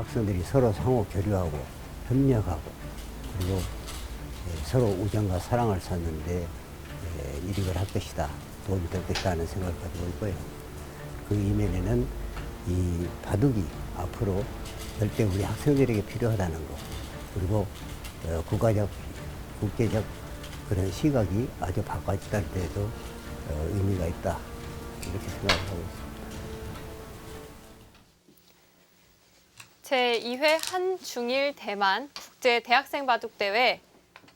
학생들이 서로 상호 교류하고 협력하고 그리고 서로 우정과 사랑을 찾는데 이익을 할 것이다. 도움이 될 것이다 하는 생각을 가지고 있고요. 그 이면에는 이 바둑이 앞으로 절대 우리 학생들에게 필요하다는 것 그리고 국가적, 국제적 그런 시각이 아주 바꿔지다는 데도 의미가 있다. 이렇게 생각하고 있습니다. 제2회 한중일 대만 국제 대학생 바둑 대회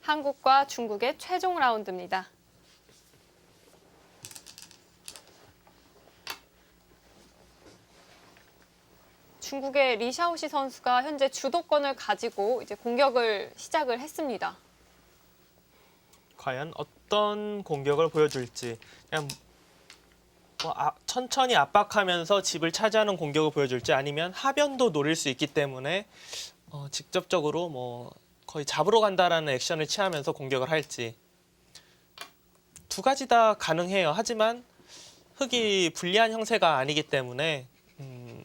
한국과 중국의 최종 라운드입니다. 중국의 리샤오시 선수가 현재 주도권을 가지고 이제 공격을 시작을 했습니다. 과연 어떤 공격을 보여줄지 그냥 천천히 압박하면서 집을 차지하는 공격을 보여줄지 아니면 하변도 노릴 수 있기 때문에 직접적으로 거의 잡으러 간다라는 액션을 취하면서 공격을 할지 두 가지 다 가능해요. 하지만 흙이 불리한 형세가 아니기 때문에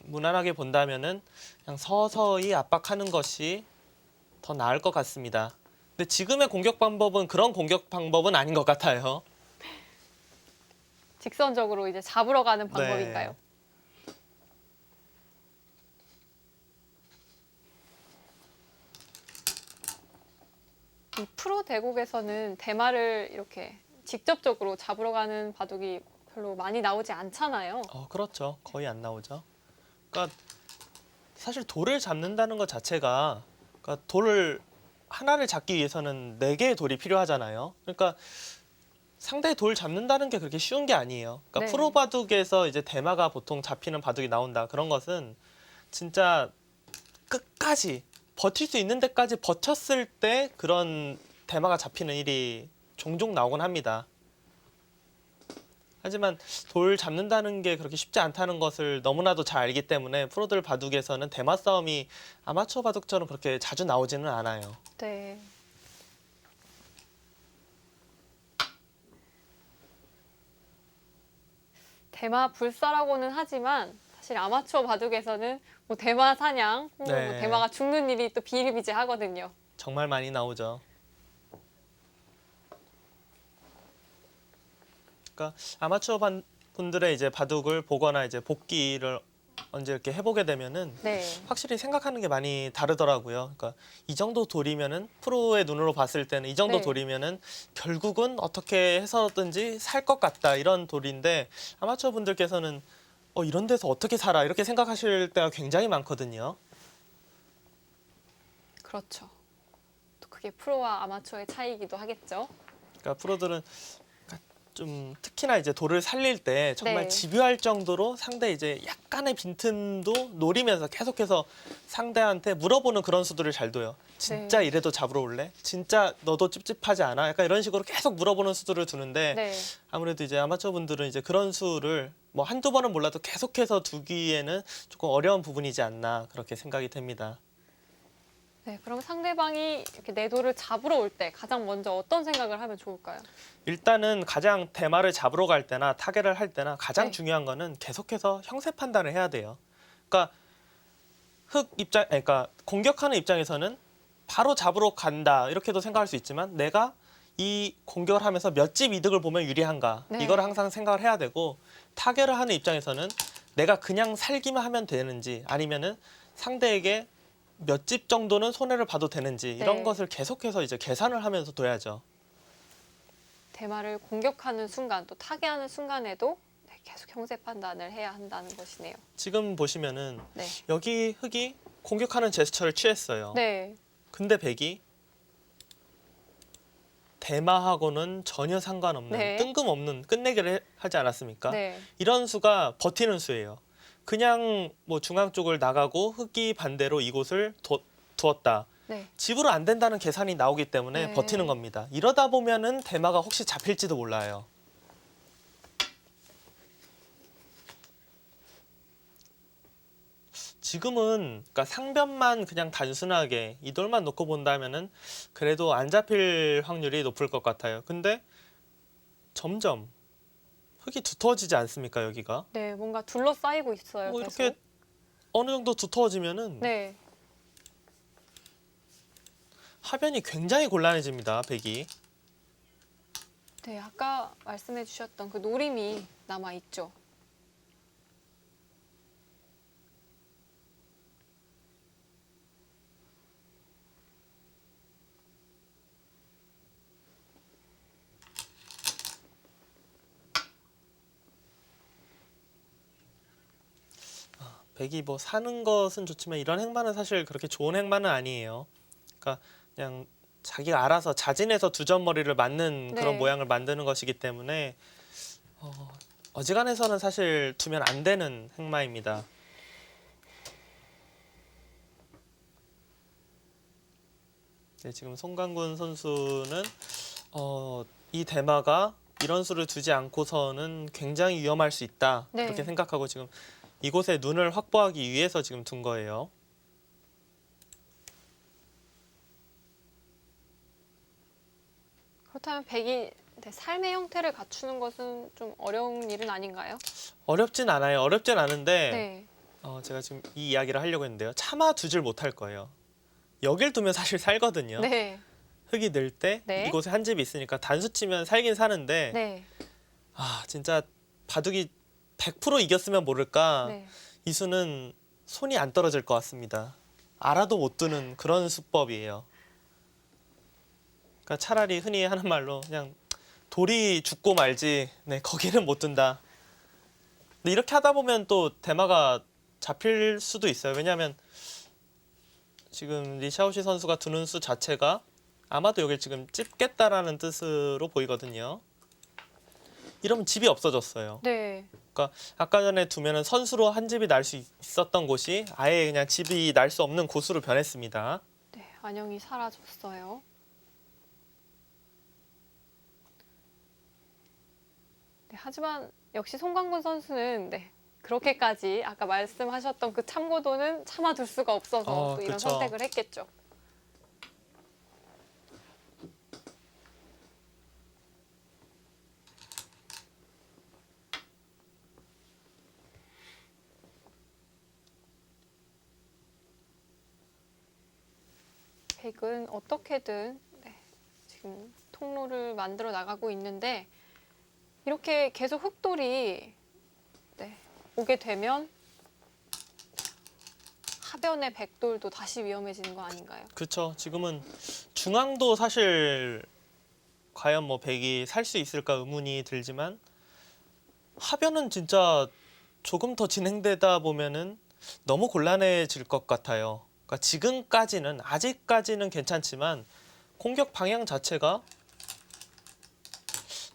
무난하게 본다면은 그냥 서서히 압박하는 것이 더 나을 것 같습니다. 근데 지금의 공격 방법은 그런 공격 방법은 아닌 것 같아요. 직선적으로 이제 잡으러 가는 방법인가요? 이 프로 대국에서는 대마를 이렇게 직접적으로 잡으러 가는 바둑이 별로 많이 나오지 않잖아요. 그렇죠. 거의 안 나오죠. 그러니까 사실 돌을 잡는다는 것 자체가 그러니까 돌을 하나를 잡기 위해서는 4개의 돌이 필요하잖아요. 그러니까 상대의 돌 잡는다는 게 그렇게 쉬운 게 아니에요. 그러니까 네. 프로 바둑에서 이제 대마가 보통 잡히는 바둑이 나온다. 그런 것은 진짜 끝까지 버틸 수 있는 데까지 버텼을 때 그런 대마가 잡히는 일이 종종 나오곤 합니다. 하지만 돌 잡는다는 게 그렇게 쉽지 않다는 것을 너무나도 잘 알기 때문에 프로들 바둑에서는 대마 싸움이 아마추어 바둑처럼 그렇게 자주 나오지는 않아요. 네. 대마 불사라고는 하지만 사실 아마추어 바둑에서는 뭐 대마 사냥, 뭐 네. 대마가 죽는 일이 또 비일비재하거든요. 정말 많이 나오죠. 그러니까 아마추어 분들의 이제 바둑을 보거나 이제 복기를 언제 이렇게 해보게 되면은 네. 확실히 생각하는 게 많이 다르더라고요. 그러니까 이 정도 돌이면은 프로의 눈으로 봤을 때는 이 정도 네. 돌이면은 결국은 어떻게 해서든지 살 것 같다 이런 돌인데 아마추어 분들께서는 이런 데서 어떻게 살아 이렇게 생각하실 때가 굉장히 많거든요. 그렇죠. 또 그게 프로와 아마추어의 차이이기도 하겠죠. 그러니까 프로들은 좀 특히나 이제 돌을 살릴 때 정말 네. 집요할 정도로 상대 이제 약간의 빈틈도 노리면서 계속해서 상대한테 물어보는 그런 수들을 잘 둬요. 진짜 네. 이래도 잡으러 올래? 진짜 너도 찝찝하지 않아? 약간 이런 식으로 계속 물어보는 수들을 두는데 네. 아무래도 이제 아마추어 분들은 이제 그런 수를 뭐 한두 번은 몰라도 계속해서 두기에는 조금 어려운 부분이지 않나 그렇게 생각이 됩니다. 네. 그럼 상대방이 이렇게 내 돌을 잡으러 올 때 가장 먼저 어떤 생각을 하면 좋을까요? 일단은 가장 대마를 잡으러 갈 때나 타결을 할 때나 가장 네. 중요한 거는 계속해서 형세 판단을 해야 돼요. 그러니까 그러니까 공격하는 입장에서는 바로 잡으러 간다 이렇게도 생각할 수 있지만 내가 이 공격을 하면서 몇 집 이득을 보면 유리한가 네. 이걸 항상 생각을 해야 되고 타결을 하는 입장에서는 내가 그냥 살기만 하면 되는지 아니면은 상대에게 몇 집 정도는 손해를 봐도 되는지 이런 네. 것을 계속해서 이제 계산을 하면서 둬야죠. 대마를 공격하는 순간 또 타개하는 순간에도 계속 형세 판단을 해야 한다는 것이네요. 지금 보시면은 네. 여기 흑이 공격하는 제스처를 취했어요. 네. 근데 백이 대마하고는 전혀 상관없는 네. 뜬금없는 끝내기를 하지 않았습니까? 네. 이런 수가 버티는 수예요. 그냥 뭐 중앙 쪽을 나가고 흑이 반대로 이곳을 두었다. 네. 집으로 안 된다는 계산이 나오기 때문에 네. 버티는 겁니다. 이러다 보면은 대마가 혹시 잡힐지도 몰라요. 지금은 그러니까 상변만 그냥 단순하게 이 돌만 놓고 본다면은 그래도 안 잡힐 확률이 높을 것 같아요. 근데 점점 흙이 두터워지지 않습니까, 여기가? 네. 뭔가 둘러싸이고 있어요. 뭐 계속. 이렇게 어느 정도 두터워지면은 네. 하변이 굉장히 곤란해집니다. 백이. 네, 아까 말씀해 주셨던 그 노림이 남아 있죠. 백이 뭐 사는 것은 좋지만 이런 행만은 사실 그렇게 좋은 행만은 아니에요. 그러니까 그냥 자기가 알아서 자진해서 두 점머리를 맞는 네. 그런 모양을 만드는 것이기 때문에 어지간해서는 사실 두면 안 되는 행마입니다. 네, 지금 송강군 선수는 이 대마가 이런 수를 두지 않고서는 굉장히 위험할 수 있다. 네. 그렇게 생각하고 지금 이곳에 눈을 확보하기 위해서 지금 둔 거예요. 그렇다면 백이 네, 삶의 형태를 갖추는 것은 좀 어려운 일은 아닌가요? 어렵진 않아요. 어렵진 않은데 네. 제가 지금 이 이야기를 하려고 했는데요. 차마 두질 못할 거예요. 여길 두면 사실 살거든요. 네. 흙이 늘 때 네. 이곳에 한 집이 있으니까 단수 치면 살긴 사는데 네. 진짜 바둑이 100% 이겼으면 모를까 네. 이 수는 손이 안 떨어질 것 같습니다. 알아도 못 두는 그런 수법이에요. 그러니까 차라리 흔히 하는 말로 그냥 돌이 죽고 말지 거기는 못 둔다. 근데 이렇게 하다 보면 또 대마가 잡힐 수도 있어요. 왜냐하면 지금 리샤오시 선수가 두는 수 자체가 아마도 여길 지금 찝겠다라는 뜻으로 보이거든요. 이러면 집이 없어졌어요. 네. 그러니까 아까 전에 두면은 선수로 한 집이 날 수 있었던 곳이 아예 그냥 집이 날 수 없는 곳으로 변했습니다. 네. 안녕이 사라졌어요. 네, 하지만 역시 송강군 선수는 네, 그렇게까지 아까 말씀하셨던 그 참고도는 참아둘 수가 없어서 또 이런 그쵸. 선택을 했겠죠. 백은 어떻게든 네, 지금 통로를 만들어 나가고 있는데 이렇게 계속 흑돌이 네, 오게 되면 하변의 백돌도 다시 위험해지는 거 아닌가요? 그렇죠. 지금은 중앙도 사실 과연 뭐 백이 살 수 있을까 의문이 들지만 하변은 진짜 조금 더 진행되다 보면은 너무 곤란해질 것 같아요. 그러니까 지금까지는 아직까지는 괜찮지만 공격 방향 자체가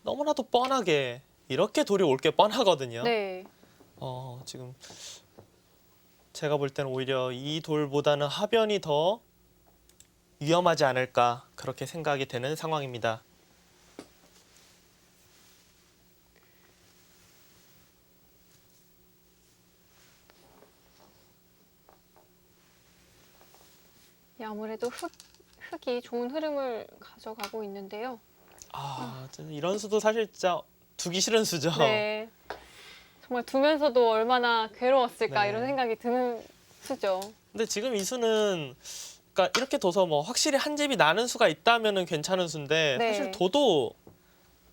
너무나도 뻔하게 이렇게 돌이 올 게 뻔하거든요. 네. 지금 제가 볼 때는 오히려 이 돌보다는 하변이 더 위험하지 않을까 그렇게 생각이 되는 상황입니다. 아무래도 흑이 좋은 흐름을 가져가고 있는데요. 이런 수도 사실 진짜 두기 싫은 수죠. 네. 정말 두면서도 얼마나 괴로웠을까 네. 이런 생각이 드는 수죠. 근데 지금 이 수는 그러니까 이렇게 둬서 뭐 확실히 한 집이 나는 수가 있다면은 괜찮은 수인데 네. 사실 둬도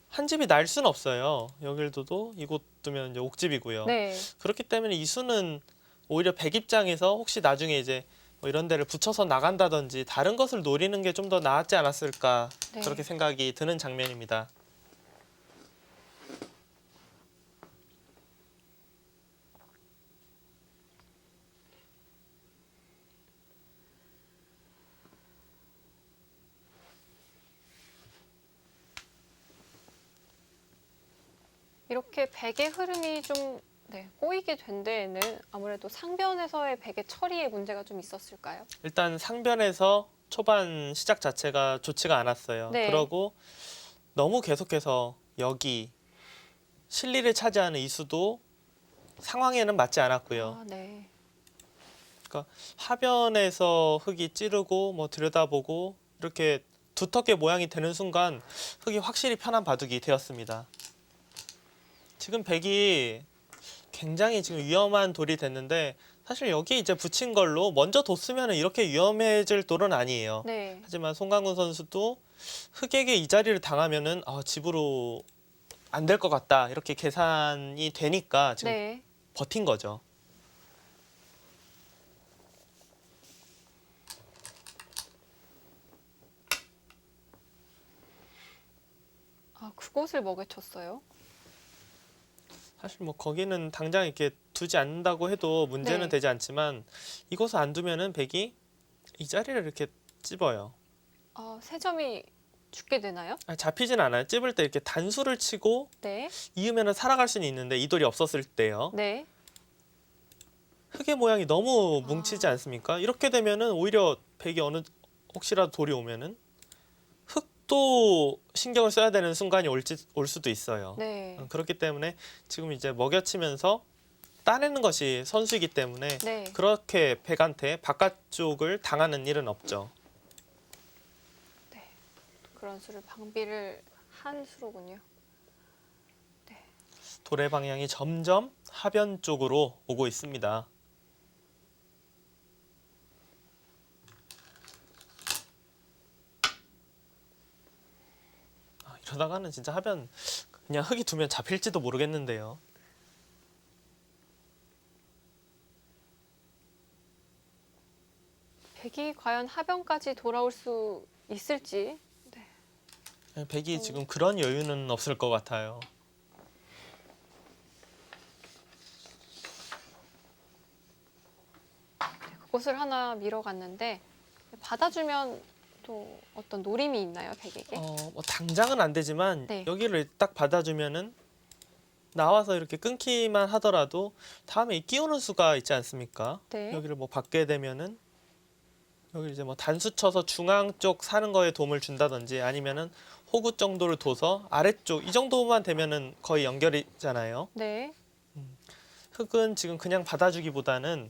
한 집이 날 수는 없어요. 여길 둬도 이곳 두면 이제 옥집이고요. 네. 그렇기 때문에 이 수는 오히려 백 입장에서 혹시 나중에 이제 뭐 이런 데를 붙여서 나간다든지 다른 것을 노리는 게 좀 더 나았지 않았을까 네. 그렇게 생각이 드는 장면입니다. 이렇게 백의 흐름이 좀 네, 꼬이게 된 데에는 아무래도 상변에서의 백의 처리에 문제가 좀 있었을까요? 일단 상변에서 초반 시작 자체가 좋지가 않았어요. 네. 그러고 너무 계속해서 여기 실리를 차지하는 이수도 상황에는 맞지 않았고요. 네. 그러니까 하변에서 흙이 찌르고 뭐 들여다보고 이렇게 두텁게 모양이 되는 순간 흙이 확실히 편한 바둑이 되었습니다. 지금 백이 굉장히 지금 위험한 돌이 됐는데 사실 여기 이제 붙인 걸로 먼저 뒀으면 이렇게 위험해질 돌은 아니에요. 네. 하지만 송강훈 선수도 흑에게 이 자리를 당하면은 집으로 안 될 것 같다 이렇게 계산이 되니까 지금 네. 버틴 거죠. 아, 그곳을 먹여쳤어요. 사실 뭐 거기는 당장 이렇게 두지 않는다고 해도 문제는 네. 되지 않지만 이곳을 안 두면은 백이 이 자리를 이렇게 찝어요. 아, 세 점이 죽게 되나요? 잡히진 않아요. 찝을 때 이렇게 단수를 치고 네. 이으면은 살아갈 수는 있는데 이 돌이 없었을 때요. 네. 흙의 모양이 너무 아. 뭉치지 않습니까? 이렇게 되면은 오히려 백이 혹시라도 돌이 오면은 흙도 신경을 써야 되는 순간이 올 수도 있어요. 네. 그렇기 때문에 지금 이제 먹여치면서 따내는 것이 선수이기 때문에 네. 그렇게 백한테 바깥쪽을 당하는 일은 없죠. 그런 수를 방비를 한 수로군요. 돌의 방향이 점점 하변 쪽으로 오고 있습니다. 이러다가는 진짜 하변 그냥 흙이 두면 잡힐지도 모르겠는데요. 백이 과연 하변까지 돌아올 수 있을지. 백이 지금 그런 여유는 없을 것 같아요. 그곳을 하나 밀어갔는데 받아주면 또 어떤 노림이 있나요, 백에게? 뭐 당장은 안 되지만 네. 여기를 딱 받아주면은 나와서 이렇게 끊기만 하더라도 다음에 이 끼우는 수가 있지 않습니까? 네. 여기를 뭐 받게 되면은 여기 이제 뭐 단수 쳐서 중앙 쪽 사는 거에 도움을 준다든지 아니면은 호구 정도를 둬서 아래쪽 이 정도만 되면은 거의 연결이잖아요. 네. 흙은 지금 그냥 받아주기보다는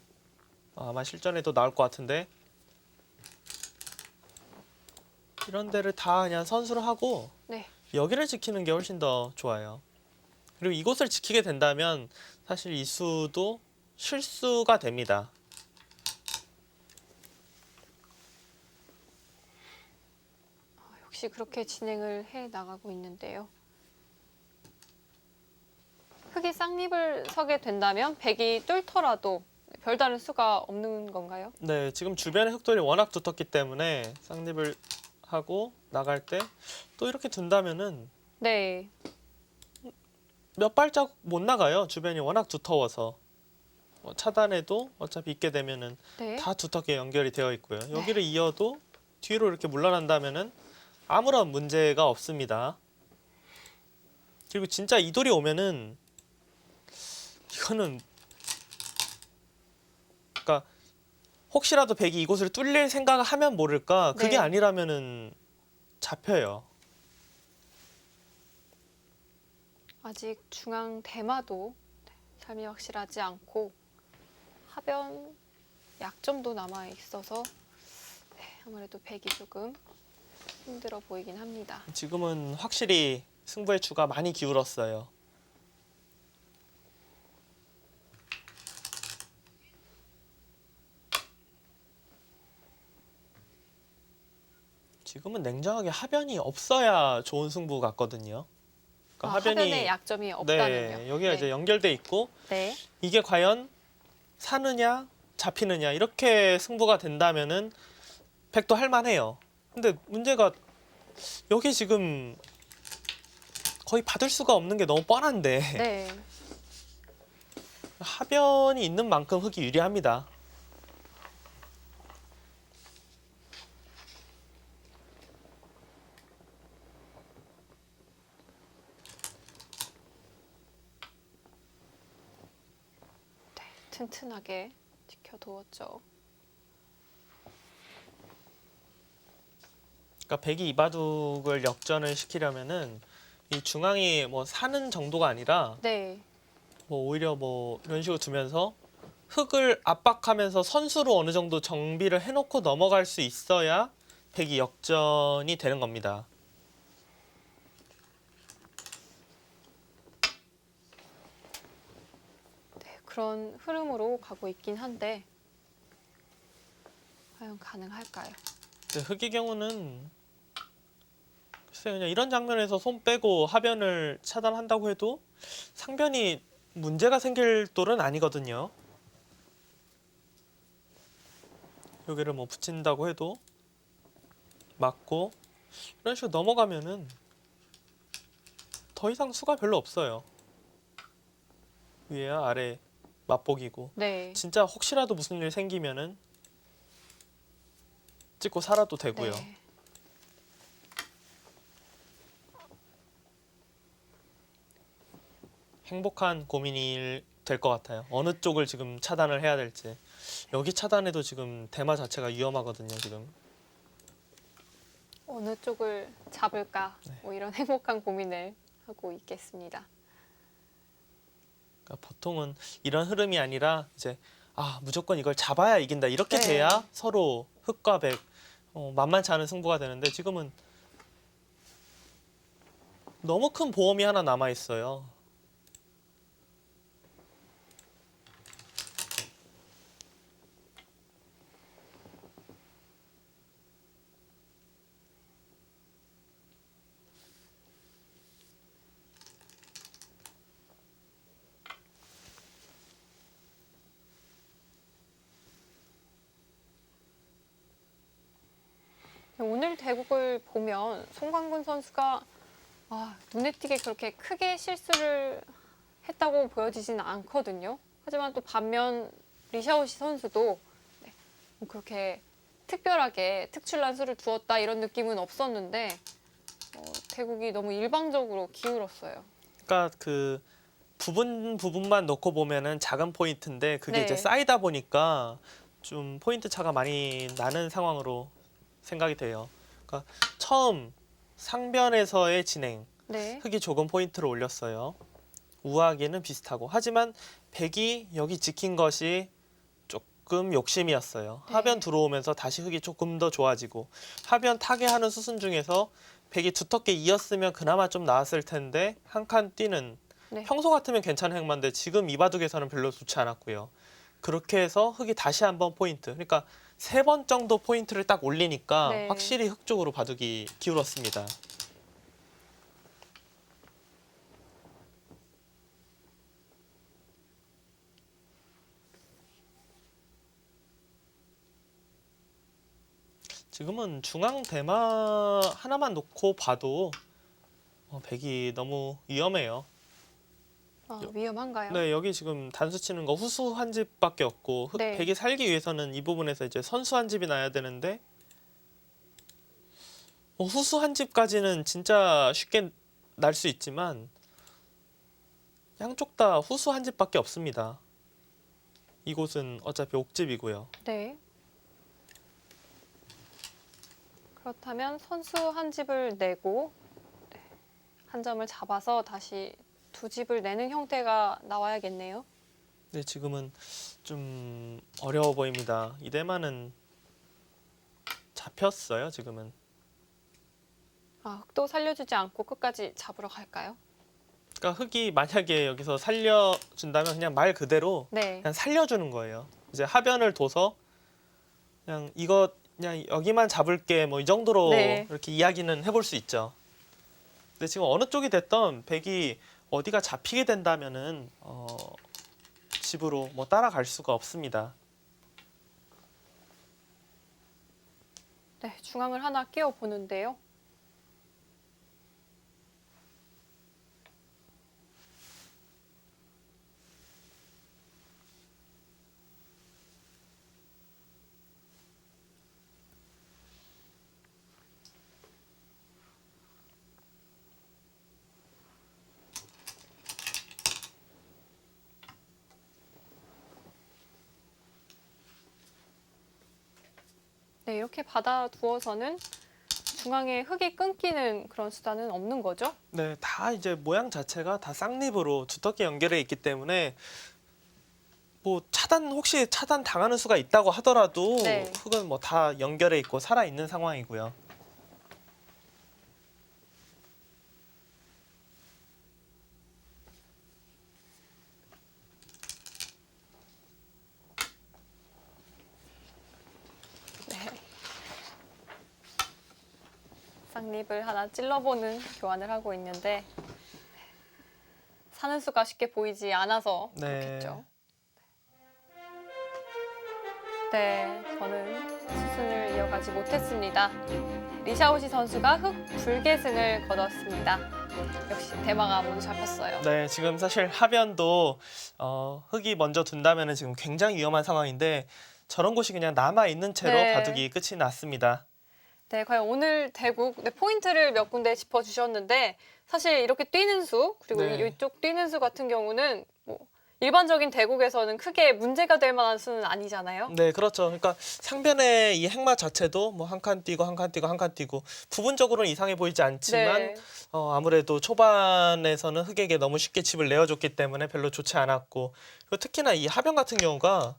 아마 실전에도 나올 것 같은데 이런 데를 다 그냥 선수를 하고 네. 여기를 지키는 게 훨씬 더 좋아요. 그리고 이곳을 지키게 된다면 사실 이 수도 실수가 됩니다. 역시 그렇게 진행을 해 나가고 있는데요. 흙이 쌍립을 서게 된다면 백이 뚫더라도 별다른 수가 없는 건가요? 네, 지금 주변의 흙돌이 워낙 두텁기 때문에 쌍립을 하고 나갈 때 또 이렇게 둔다면은 네. 몇 발자국 못 나가요. 주변이 워낙 두터워서. 차단해도 어차피 있게 되면은 네. 다 두텁게 연결이 되어 있고요. 여기를 이어도 뒤로 이렇게 물러난다면은 아무런 문제가 없습니다. 그리고 진짜 이 돌이 오면은 이거는 그러니까 혹시라도 백이 이곳을 뚫릴 생각을 하면 모를까 그게 네. 아니라면은 잡혀요. 아직 중앙 대마도 삶이 확실하지 않고 하변 약점도 남아 있어서 아무래도 백이 조금 힘들어 보이긴 합니다. 지금은 확실히 승부의 추가 많이 기울었어요. 지금은 냉정하게 하변이 없어야 좋은 승부 같거든요. 그러니까 하변에 약점이 없다면요. 네, 여기가 이제 연결돼 있고 네. 이게 과연 사느냐 잡히느냐 이렇게 승부가 된다면은 백도 할만해요. 근데 문제가 여기 지금 거의 받을 수가 없는 게 너무 뻔한데 네. 하변이 있는 만큼 흙이 유리합니다. 튼튼하게 지켜두었죠. 그러니까 백이 이바둑을 역전을 시키려면은 이 중앙이 뭐 사는 정도가 아니라 네. 뭐 오히려 뭐 이런 식으로 두면서 흙을 압박하면서 선수로 어느 정도 정비를 해놓고 넘어갈 수 있어야 백이 역전이 되는 겁니다. 그런 흐름으로 가고 있긴 한데 과연 가능할까요? 네, 흑의 경우는 글쎄요, 그냥 이런 장면에서 손 빼고 하변을 차단한다고 해도 상변이 문제가 생길 돌은 아니거든요. 여기를 뭐 붙인다고 해도 맞고 이런 식으로 넘어가면은 더 이상 수가 별로 없어요. 위에야 아래 맛보기고 네. 진짜 혹시라도 무슨 일 생기면은 찍고 살아도 되고요. 네. 행복한 고민이 될 것 같아요. 어느 쪽을 지금 차단을 해야 될지. 여기 차단해도 지금 대마 자체가 위험하거든요. 지금. 어느 쪽을 잡을까? 뭐 이런 행복한 고민을 하고 있겠습니다. 그러니까 보통은 이런 흐름이 아니라 이제 무조건 이걸 잡아야 이긴다. 이렇게 네. 돼야 서로 흑과 백 만만치 않은 승부가 되는데 지금은 너무 큰 보험이 하나 남아 있어요. 오늘 대국을 보면 송강근 선수가 눈에 띄게 그렇게 크게 실수를 했다고 보여지지는 않거든요. 하지만 또 반면 리샤오시 선수도 뭐 그렇게 특별하게 특출난 수를 두었다 이런 느낌은 없었는데 대국이 너무 일방적으로 기울었어요. 그러니까 그 부분만 놓고 보면은 작은 포인트인데 그게 네. 이제 쌓이다 보니까 좀 포인트 차가 많이 나는 상황으로 생각이 돼요. 그러니까 처음 상변에서의 진행, 네. 흑이 조금 포인트를 올렸어요. 우아하게는 비슷하고 하지만 백이 여기 지킨 것이 조금 욕심이었어요. 네. 하변 들어오면서 다시 흑이 조금 더 좋아지고 하변 타개하는 수순 중에서 백이 두텁게 이었으면 그나마 좀 나았을 텐데 한 칸 뛰는 네. 평소 같으면 괜찮은 행마인데 지금 이 바둑에서는 별로 좋지 않았고요. 그렇게 해서 흑이 다시 한번 포인트. 그러니까 3번 정도 포인트를 딱 올리니까 네. 확실히 흑 쪽으로 바둑이 기울었습니다. 지금은 중앙 대마 하나만 놓고 봐도 백이 너무 위험해요. 위험한가요? 네, 여기 지금 단수 치는 거 후수 한 집밖에 없고 네. 백이 살기 위해서는 이 부분에서 이제 선수 한 집이 나야 되는데 후수 한 집까지는 진짜 쉽게 날 수 있지만 양쪽 다 후수 한 집밖에 없습니다. 이곳은 어차피 옥집이고요. 네. 그렇다면 선수 한 집을 내고 한 점을 잡아서 다시 2집을 내는 형태가 나와야겠네요. 네, 지금은 좀 어려워 보입니다. 이 대만은 잡혔어요, 지금은. 흑도 살려주지 않고 끝까지 잡으러 갈까요? 그러니까 흑이 만약에 여기서 살려준다면 그냥 말 그대로 네. 그냥 살려주는 거예요. 이제 하변을 둬서 그냥 이거 그냥 여기만 잡을게 뭐 이 정도로 네. 이렇게 이야기는 해볼 수 있죠. 근데 지금 어느 쪽이 됐던 백이 어디가 잡히게 된다면은 집으로 뭐 따라갈 수가 없습니다. 네, 중앙을 하나 끼워 보는데요. 네, 이렇게 받아두어서는 중앙에 흑이 끊기는 그런 수단은 없는 거죠? 네, 다 이제 모양 자체가 다 쌍립으로 두텁게 연결해 있기 때문에 뭐 혹시 차단 당하는 수가 있다고 하더라도 네. 흑은 뭐 다 연결해 있고 살아 있는 상황이고요. 장립을 하나 찔러보는 교환을 하고 있는데 사는 수가 쉽게 보이지 않아서 네. 그렇겠죠. 네, 저는 수순을 이어가지 못했습니다. 리샤오시 선수가 흑 불계승을 거뒀습니다. 역시 대마가 모두 잡혔어요. 네, 지금 사실 하변도 흑이 먼저 둔다면 지금 굉장히 위험한 상황인데 저런 곳이 그냥 남아 있는 채로 네. 바둑이 끝이 났습니다. 네, 과연 오늘 대국 포인트를 몇 군데 짚어주셨는데 사실 이렇게 뛰는 수 그리고 네. 이쪽 뛰는 수 같은 경우는 뭐 일반적인 대국에서는 크게 문제가 될 만한 수는 아니잖아요. 네, 그렇죠. 그러니까 상변의 이 행마 자체도 뭐 한 칸 뛰고 한 칸 뛰고 한 칸 뛰고 부분적으로는 이상해 보이지 않지만 네. 아무래도 초반에서는 흑에게 너무 쉽게 집을 내어줬기 때문에 별로 좋지 않았고 그리고 특히나 이 하변 같은 경우가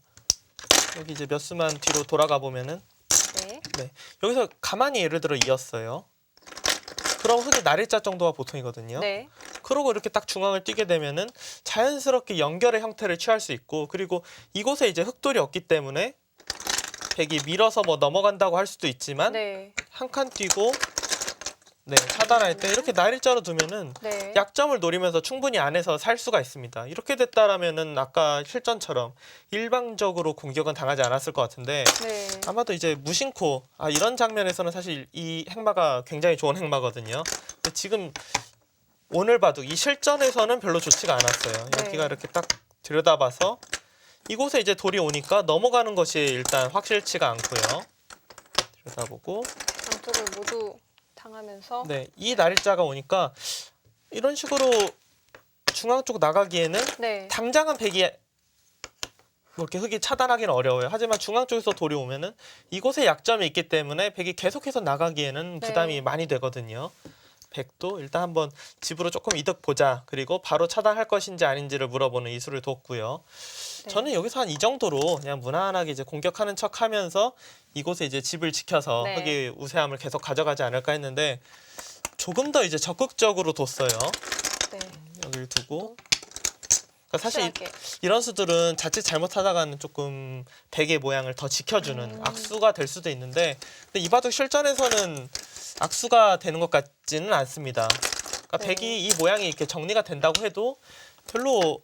여기 이제 몇 수만 뒤로 돌아가 보면은 네. 네, 여기서 가만히 예를 들어 이었어요. 그럼 흑이 날일자 정도가 보통이거든요. 네. 그러고 이렇게 딱 중앙을 뛰게 되면은 자연스럽게 연결의 형태를 취할 수 있고 그리고 이곳에 이제 흑돌이 없기 때문에 백이 밀어서 뭐 넘어간다고 할 수도 있지만 네. 한 칸 뛰고 네, 차단할 때 이렇게 날일자로 두면은 네. 약점을 노리면서 충분히 안에서 살 수가 있습니다. 이렇게 됐다라면은 아까 실전처럼 일방적으로 공격은 당하지 않았을 것 같은데 네. 아마도 이제 무심코 이런 장면에서는 사실 이 행마가 굉장히 좋은 행마거든요. 근데 지금 오늘 바둑 이 실전에서는 별로 좋지가 않았어요. 네. 여기가 이렇게 딱 들여다봐서 이곳에 이제 돌이 오니까 넘어가는 것이 일단 확실치가 않고요. 들여다보고 양쪽을 모두 당하면서 네, 이 날짜가 오니까 이런 식으로 중앙 쪽 나가기에는 네. 당장은 백이 뭐 이렇게 흑이 차단하기는 어려워요. 하지만 중앙 쪽에서 돌이 오면은 이곳에 약점이 있기 때문에 백이 계속해서 나가기에는 부담이 네. 많이 되거든요. 백도 일단 한번 집으로 조금 이득 보자. 그리고 바로 차단할 것인지 아닌지를 물어보는 이수를 뒀고요. 네. 저는 여기서 한 이 정도로 그냥 무난하게 이제 공격하는 척하면서 이곳에 이제 집을 지켜서 네. 흑이 우세함을 계속 가져가지 않을까 했는데 조금 더 이제 적극적으로 뒀어요. 네. 여기를 두고. 그러니까 사실 확실하게. 이런 수들은 자칫 잘못하다가는 조금 백의 모양을 더 지켜주는 악수가 될 수도 있는데 근데 이 바둑 실전에서는 악수가 되는 것 같지는 않습니다. 그러니까 네. 백이 이 모양이 이렇게 정리가 된다고 해도 별로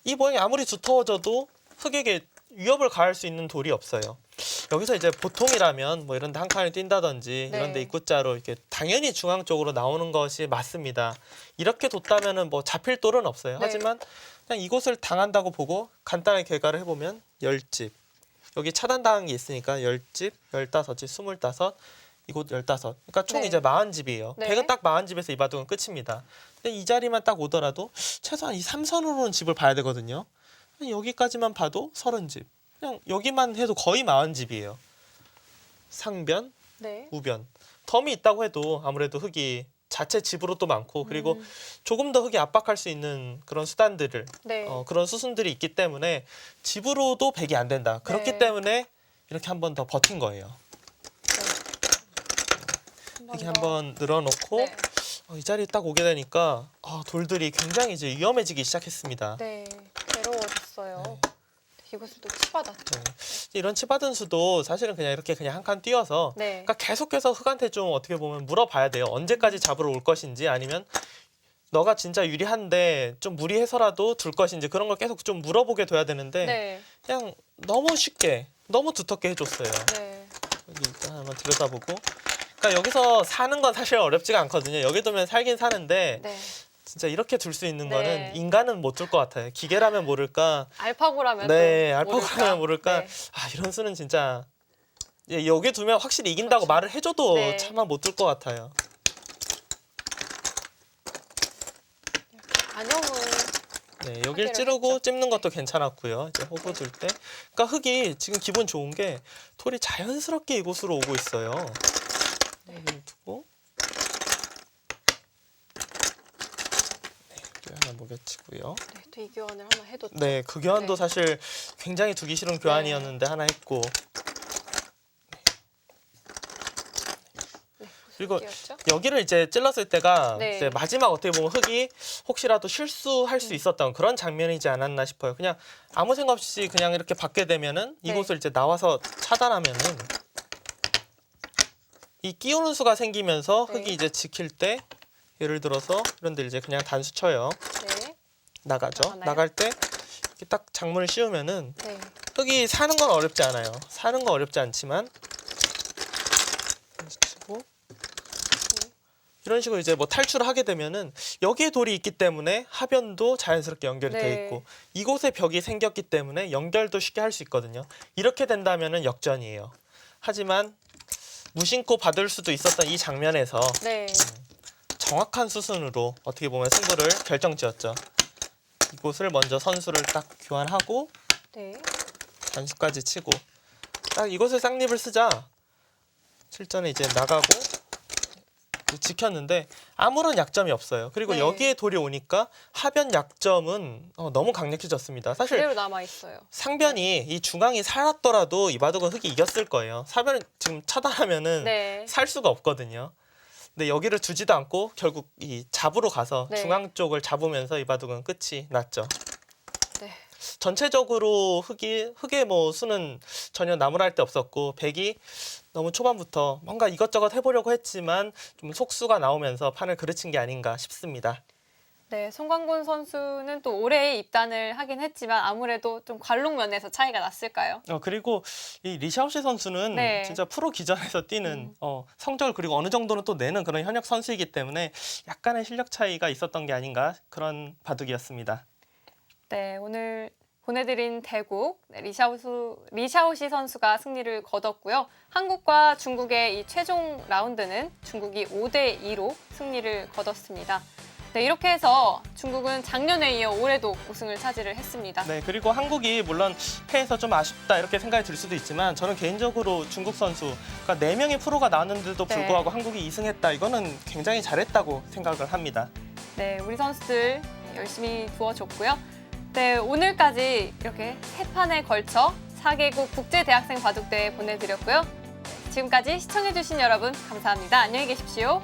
이 모양이 아무리 두터워져도 흑에게 위협을 가할 수 있는 돌이 없어요. 여기서 이제 보통이라면 뭐 이런 데 한 칸을 뛴다든지 네. 이런 데 입구자로 이렇게 당연히 중앙 쪽으로 나오는 것이 맞습니다. 이렇게 뒀다면은 뭐 잡힐 돌은 없어요. 네. 하지만 그냥 이곳을 당한다고 보고 간단하게 계산을 해보면 10집 여기 차단당한 게 있으니까 10집, 15집, 25 이곳 15 그러니까 총 네. 이제 40집이에요. 네. 100은 딱 40집에서 이 바둑은 끝입니다. 근데 이 자리만 딱 오더라도 최소한 이 3선으로는 집을 봐야 되거든요. 여기까지만 봐도 30집. 그냥 여기만 해도 거의 40집이에요. 상변, 네. 우변. 덤이 있다고 해도 아무래도 흑이 자체 집으로 또 많고 그리고 조금 더 흑이 압박할 수 있는 그런 수단들을 네. 그런 수순들이 있기 때문에 집으로도 백이 안 된다. 그렇기 네. 때문에 이렇게 한 번 더 버틴 거예요. 이렇게 더. 한번 늘어놓고 네. 이 자리에 딱 오게 되니까 돌들이 굉장히 이제 위험해지기 시작했습니다. 네. 괴로워졌어요. 네. 이것을 또 치받았죠. 네. 이런 치받은 수도 사실은 그냥 이렇게 그냥 한 칸 띄워서 네. 그러니까 계속해서 흑한테 좀 어떻게 보면 물어봐야 돼요. 언제까지 잡으러 올 것인지 아니면 너가 진짜 유리한데 좀 무리해서라도 둘 것인지 그런 걸 계속 좀 물어보게 둬야 되는데 네. 그냥 너무 쉽게 너무 두텁게 해줬어요. 네. 여기 일단 한번 들여다보고 그러니까 여기서 사는 건 사실 어렵지가 않거든요. 여기 두면 살긴 사는데 네. 진짜 이렇게 둘 수 있는 네. 거는 인간은 못 둘 것 같아요. 기계라면 모를까. 알파고라면 네, 또 알파고라면 모를까. 네. 이런 수는 진짜 여기 두면 확실히 이긴다고 말을 해줘도 네. 차마 못 둘 것 같아요. 안영은 네, 하기를 여길 찌르고 했죠. 찝는 것도 괜찮았고요. 이제 호구 둘 때. 그러니까 흑이 지금 기분 좋은 게 돌이 자연스럽게 이곳으로 오고 있어요. 여기를 두고 네, 하나 먹여치고요. 네, 또 이 교환을 하나 해뒀죠. 네, 그 교환도 네. 사실 굉장히 두기 싫은 교환이었는데 하나 했고 네, 그리고 띄웠죠? 여기를 이제 찔렀을 때가 네. 이제 마지막 어떻게 보면 흑이 혹시라도 실수할 수 있었던 그런 장면이지 않았나 싶어요. 그냥 아무 생각 없이 그냥 이렇게 받게 되면은 네. 이곳을 이제 나와서 차단하면은 이 끼우는 수가 생기면서 네. 흙이 이제 지킬 때 예를 들어서 이런데 이제 그냥 단수 쳐요. 네. 나가죠. 나가나요? 나갈 때 이렇게 딱 작문을 씌우면은 네. 흙이 사는 건 어렵지 않아요. 사는 건 어렵지 않지만 치고 이런 식으로 이제 뭐 탈출을 하게 되면은 여기에 돌이 있기 때문에 하변도 자연스럽게 연결이 네. 돼 있고 이곳에 벽이 생겼기 때문에 연결도 쉽게 할 수 있거든요. 이렇게 된다면은 역전이에요. 하지만 무심코 받을 수도 있었던 이 장면에서 네. 정확한 수순으로 어떻게 보면 승부를 결정지었죠. 이곳을 먼저 선수를 딱 교환하고 네. 단수까지 치고 딱 이곳을 쌍립을 쓰자 실전에 이제 나가고 지켰는데 아무런 약점이 없어요. 그리고 네. 여기에 돌이 오니까 하변 약점은 너무 강력해졌습니다. 사실 그대로 남아 있어요. 상변이 이 중앙이 살았더라도 이 바둑은 흙이 이겼을 거예요. 사변을 지금 차단하면은 네. 살 수가 없거든요. 근데 여기를 두지도 않고 결국 이 잡으로 가서 네. 중앙 쪽을 잡으면서 이 바둑은 끝이 났죠. 네. 전체적으로 흙의 뭐 수는 전혀 나무랄 데 없었고 백이 너무 초반부터 뭔가 이것저것 해보려고 했지만 좀 속수가 나오면서 판을 그르친 게 아닌가 싶습니다. 네, 송광군 선수는 또 올해 입단을 하긴 했지만 아무래도 좀 관록 면에서 차이가 났을까요? 그리고 이 리샤오시 선수는 네. 진짜 프로 기전에서 뛰는 성적을 그리고 어느 정도는 또 내는 그런 현역 선수이기 때문에 약간의 실력 차이가 있었던 게 아닌가 그런 바둑이었습니다. 네, 오늘 보내드린 대국 리샤오시 선수가 승리를 거뒀고요. 한국과 중국의 이 최종 라운드는 중국이 5대2로 승리를 거뒀습니다. 네, 이렇게 해서 중국은 작년에 이어 올해도 우승을 차지를 했습니다. 네, 그리고 한국이 물론 패해서 좀 아쉽다 이렇게 생각이 들 수도 있지만 저는 개인적으로 중국 선수, 그러니까 4명의 프로가 나왔는데도 네. 불구하고 한국이 2승했다 이거는 굉장히 잘했다고 생각을 합니다. 네, 우리 선수들 열심히 도와줬고요. 네, 오늘까지 이렇게 3판에 걸쳐 4개국 국제대학생 바둑대회 보내드렸고요. 지금까지 시청해주신 여러분 감사합니다. 안녕히 계십시오.